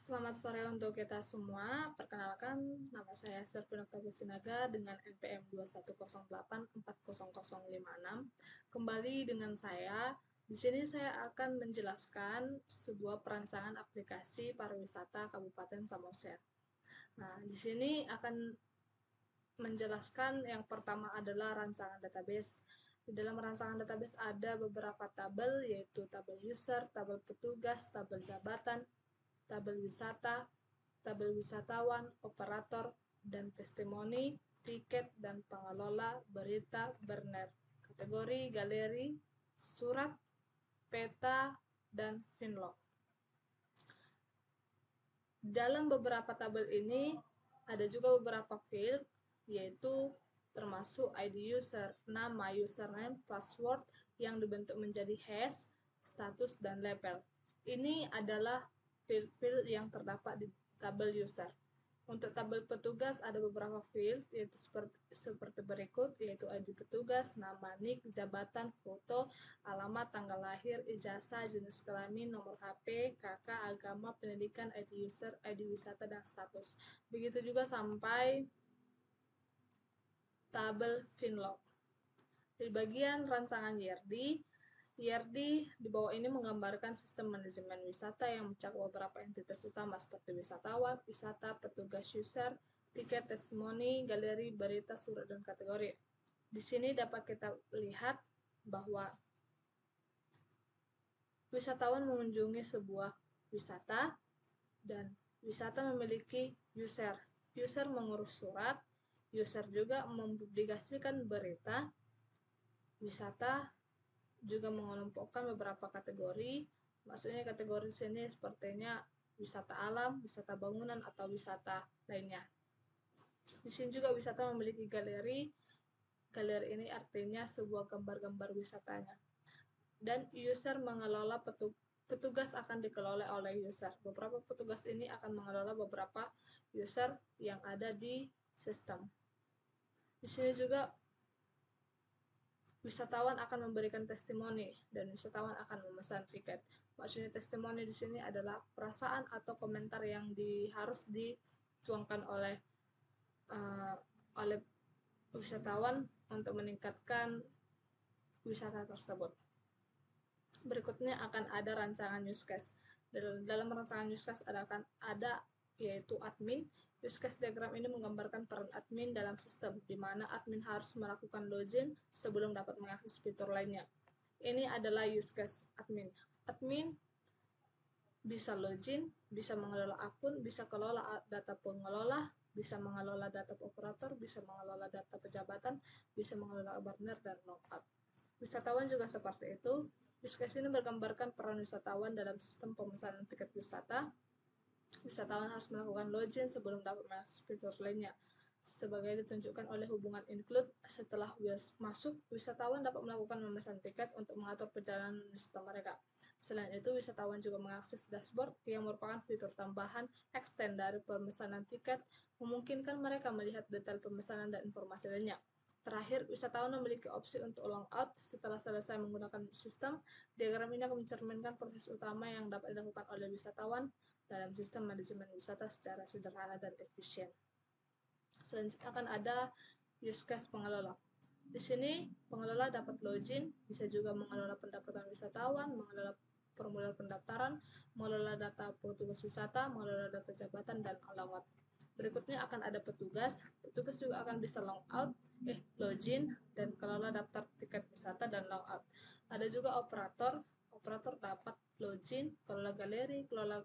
Selamat sore untuk kita semua. Perkenalkan, nama saya Serpina Sinaga dengan NPM 210840056. Kembali dengan saya. Di sini saya akan menjelaskan sebuah perancangan aplikasi pariwisata Kabupaten Samosir. Nah, di sini akan menjelaskan yang pertama adalah rancangan database. Di dalam rancangan database ada beberapa tabel, yaitu tabel user, tabel petugas, tabel jabatan, tabel wisata, tabel wisatawan, operator, dan testimoni, tiket, dan pengelola, berita, berner, kategori, galeri, surat, peta, dan finlog. Dalam beberapa tabel ini ada juga beberapa field, yaitu termasuk ID user, nama, username, password yang dibentuk menjadi hash, status, dan label. Ini adalah field-field yang terdapat di tabel user. Untuk tabel petugas ada beberapa field, yaitu seperti berikut, yaitu ID petugas, nama, NIK, jabatan, foto, alamat, tanggal lahir, ijazah, jenis kelamin, nomor HP, KK, agama, pendidikan, ID user, ID wisata, dan status. Begitu juga sampai tabel finlog. Di bagian rancangan YRD di bawah ini menggambarkan sistem manajemen wisata yang mencakup beberapa entitas utama seperti wisatawan, wisata, petugas user, tiket, testimoni, galeri, berita, surat, dan kategori. Di sini dapat kita lihat bahwa wisatawan mengunjungi sebuah wisata dan wisata memiliki user. User mengurus surat, user juga mempublikasikan berita, wisata juga mengelompokkan beberapa kategori. Maksudnya kategori di sini sepertinya wisata alam, wisata bangunan, atau wisata lainnya. Di sini juga wisata memiliki galeri. Galeri ini artinya sebuah gambar-gambar wisatanya. Dan user mengelola petugas akan dikelola oleh user. Beberapa petugas ini akan mengelola beberapa user yang ada di sistem. Di sini juga wisatawan akan memberikan testimoni dan wisatawan akan memesan tiket. Maksudnya testimoni di sini adalah perasaan atau komentar yang harus dituangkan oleh wisatawan untuk meningkatkan wisata tersebut. Berikutnya akan ada rancangan use case. Dalam rancangan use case ada yaitu admin. Use case diagram ini menggambarkan peran admin dalam sistem, di mana admin harus melakukan login sebelum dapat mengakses fitur lainnya. Ini adalah use case admin. Admin bisa login, bisa mengelola akun, bisa kelola data pengelola, bisa mengelola data operator, bisa mengelola data pejabatan, bisa mengelola burner, dan logout. Wisatawan juga seperti itu. Use case ini menggambarkan peran wisatawan dalam sistem pemesanan tiket wisata. Wisatawan harus melakukan login sebelum dapat mengakses fitur lainnya. Sebagai ditunjukkan oleh hubungan include, setelah masuk, wisatawan dapat melakukan memesan tiket untuk mengatur perjalanan wisata mereka. Selain itu, wisatawan juga mengakses dashboard yang merupakan fitur tambahan extend dari pemesanan tiket, memungkinkan mereka melihat detail pemesanan dan informasi lainnya. Terakhir, wisatawan memiliki opsi untuk logout setelah selesai menggunakan sistem. Diagram ini akan mencerminkan proses utama yang dapat dilakukan oleh wisatawan dalam sistem manajemen wisata secara sederhana dan efisien. Selanjutnya akan ada use case pengelola. Di sini pengelola dapat login, bisa juga mengelola pendapatan wisatawan, mengelola formulir pendaftaran, mengelola data petugas wisata, mengelola data jabatan, dan alamat. Berikutnya akan ada petugas. Petugas juga akan bisa login, dan kelola daftar tiket wisata dan logout. Ada juga operator. Operator dapat login, kelola galeri, kelola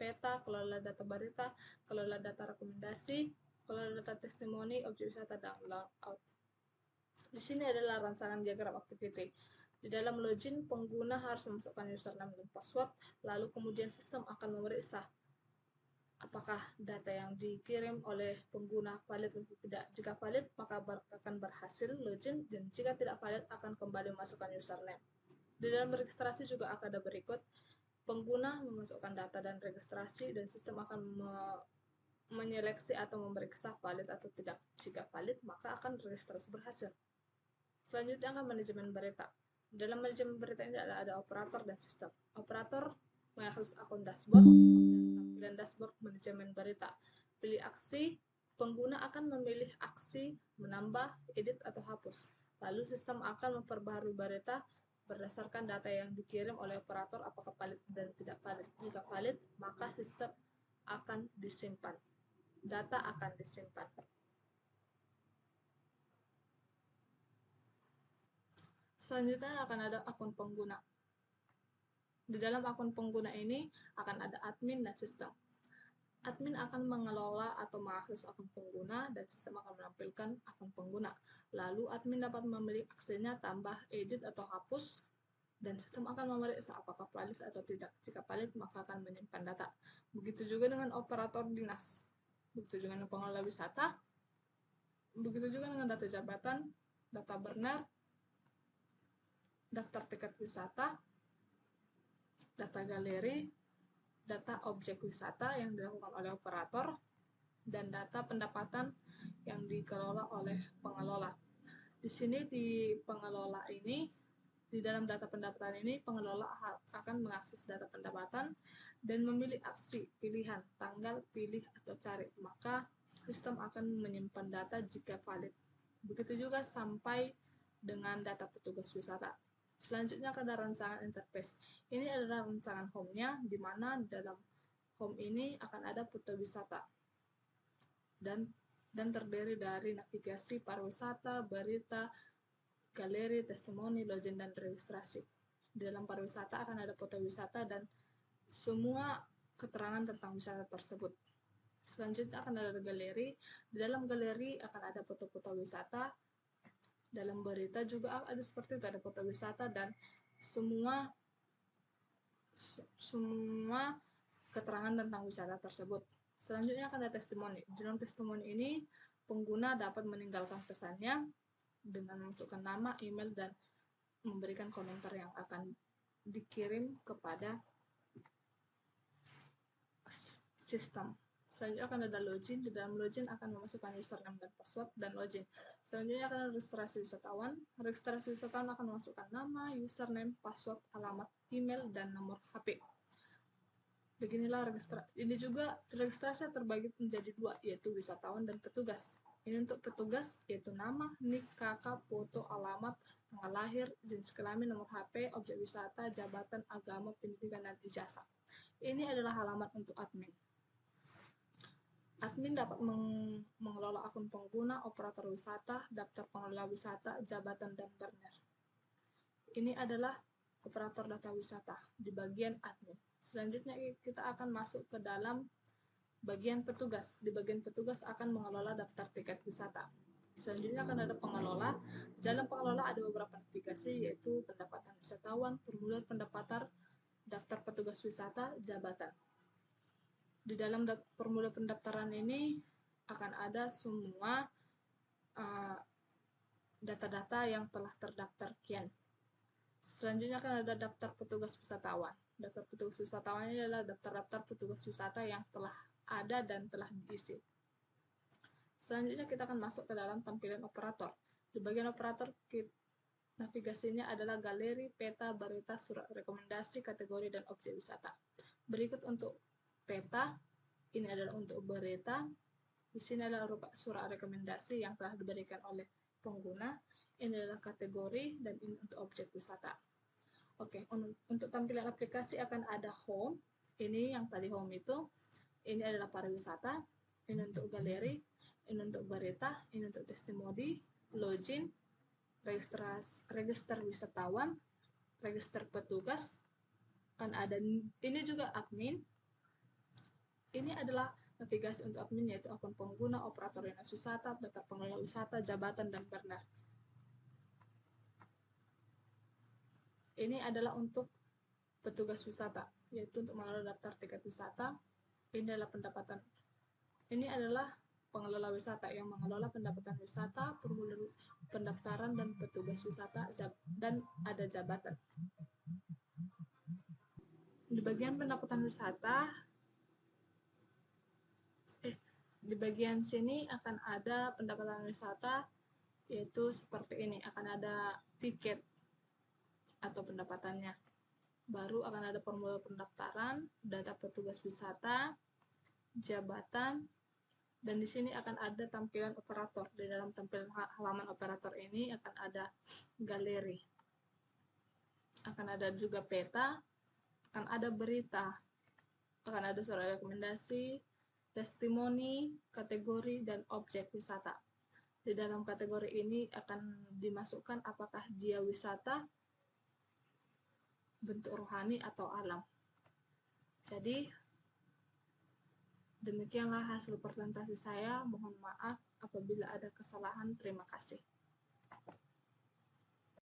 peta, kelola data berita, kelola data rekomendasi, kelola data testimoni, objek wisata, dan logout. Di sini adalah rancangan diagram activity. Di dalam login, pengguna harus memasukkan username dan password, lalu kemudian sistem akan memeriksa apakah data yang dikirim oleh pengguna valid atau tidak. Jika valid, maka akan berhasil login, dan jika tidak valid, akan kembali memasukkan username. Di dalam registrasi juga akan ada berikut. Pengguna memasukkan data dan registrasi, dan sistem akan menyeleksi atau memeriksa valid atau tidak. Jika valid, maka akan registrasi berhasil. Selanjutnya akan manajemen berita. Dalam manajemen berita ini ada operator dan sistem. Operator mengakses akun dashboard dan dan dashboard manajemen berita. Pilih aksi, pengguna akan memilih aksi menambah, edit, atau hapus. Lalu sistem akan memperbaharui berita berdasarkan data yang dikirim oleh operator apakah valid dan tidak valid. Jika valid, maka sistem akan disimpan. Data akan disimpan. Selanjutnya akan ada akun pengguna. Di dalam akun pengguna ini akan ada admin dan sistem. Admin akan mengelola atau mengakses akun pengguna dan sistem akan menampilkan akun pengguna. Lalu admin dapat memilih aksinya tambah, edit, atau hapus, dan sistem akan memeriksa apakah valid atau tidak. Jika valid, maka akan menyimpan data. Begitu juga dengan operator dinas. Begitu juga dengan pengelola wisata. Begitu juga dengan data jabatan, data benar, daftar tiket wisata, data galeri, data objek wisata yang dilakukan oleh operator, dan data pendapatan yang dikelola oleh pengelola. Di sini di pengelola ini, di dalam data pendapatan ini, pengelola akan mengakses data pendapatan dan memilih aksi pilihan, tanggal, pilih, atau cari. Maka sistem akan menyimpan data jika valid. Begitu juga sampai dengan data petugas wisata. Selanjutnya ada rancangan interface. Ini adalah rancangan home-nya, di mana dalam home ini akan ada foto wisata dan terdiri dari navigasi pariwisata, berita, galeri, testimoni, login, dan registrasi. Di dalam pariwisata akan ada foto wisata dan semua keterangan tentang wisata tersebut. Selanjutnya akan ada galeri. Di dalam galeri akan ada foto-foto wisata. Dalam berita juga ada seperti itu, ada foto wisata dan semua keterangan tentang wisata tersebut. Selanjutnya akan ada testimoni. Dalam testimoni ini, pengguna dapat meninggalkan pesannya dengan memasukkan nama, email, dan memberikan komentar yang akan dikirim kepada sistem. Selanjutnya akan ada login. Di dalam login akan memasukkan username dan password dan login. Selanjutnya akan ada registrasi wisatawan. Registrasi wisatawan akan memasukkan nama, username, password, alamat, email, dan nomor HP. Beginilah registrasi. Ini juga registrasi terbagi menjadi dua, yaitu wisatawan dan petugas. Ini untuk petugas, yaitu nama, nik, kakak, foto, alamat, tanggal lahir, jenis kelamin, nomor HP, objek wisata, jabatan, agama, pendidikan, dan ijazah. Ini adalah halaman untuk admin. Admin dapat mengelola akun pengguna, operator wisata, daftar pengelola wisata, jabatan, dan burner. Ini adalah operator data wisata di bagian admin. Selanjutnya kita akan masuk ke dalam bagian petugas. Di bagian petugas akan mengelola daftar tiket wisata. Selanjutnya akan ada pengelola. Dalam pengelola ada beberapa navigasi, yaitu pendapatan wisatawan, formulir pendapatan, daftar petugas wisata, jabatan. Di dalam formulir pendaftaran ini akan ada semua data-data yang telah terdaftar kian. Selanjutnya akan ada daftar petugas wisatawan. Daftar petugas wisatawan ini adalah daftar-daftar petugas wisata yang telah ada dan telah diisi. Selanjutnya kita akan masuk ke dalam tampilan operator. Di bagian operator, navigasinya adalah galeri, peta, berita, surat rekomendasi, kategori, dan objek wisata. Berikut untuk peta, ini adalah untuk berita, di sini adalah surat rekomendasi yang telah diberikan oleh pengguna, ini adalah kategori, dan ini untuk objek wisata. Oke, untuk tampilan aplikasi akan ada home, ini yang tadi home itu, ini adalah pariwisata, ini untuk galeri, ini untuk berita, ini untuk testimoni, login, register wisatawan, register petugas, kan ada ini juga admin. Ini adalah navigasi untuk admin, yaitu akun pengguna, operator dinas wisata, daftar pengelola wisata, jabatan, dan burner. Ini adalah untuk petugas wisata, yaitu untuk mengelola daftar tiket wisata. Ini adalah pendapatan. Ini adalah pengelola wisata yang mengelola pendapatan wisata, formulir pendaftaran, dan petugas wisata, dan ada jabatan. Di bagian pendapatan wisata, di bagian sini akan ada pendapatan wisata, yaitu seperti ini, akan ada tiket atau pendapatannya. Baru akan ada formulir pendaftaran, data petugas wisata, jabatan, dan di sini akan ada tampilan operator. Di dalam tampilan halaman operator ini akan ada galeri, akan ada juga peta, akan ada berita, akan ada surat rekomendasi, testimoni, kategori, dan objek wisata. Di dalam kategori ini akan dimasukkan apakah dia wisata, bentuk rohani, atau alam. Jadi, demikianlah hasil presentasi saya. Mohon maaf apabila ada kesalahan. Terima kasih.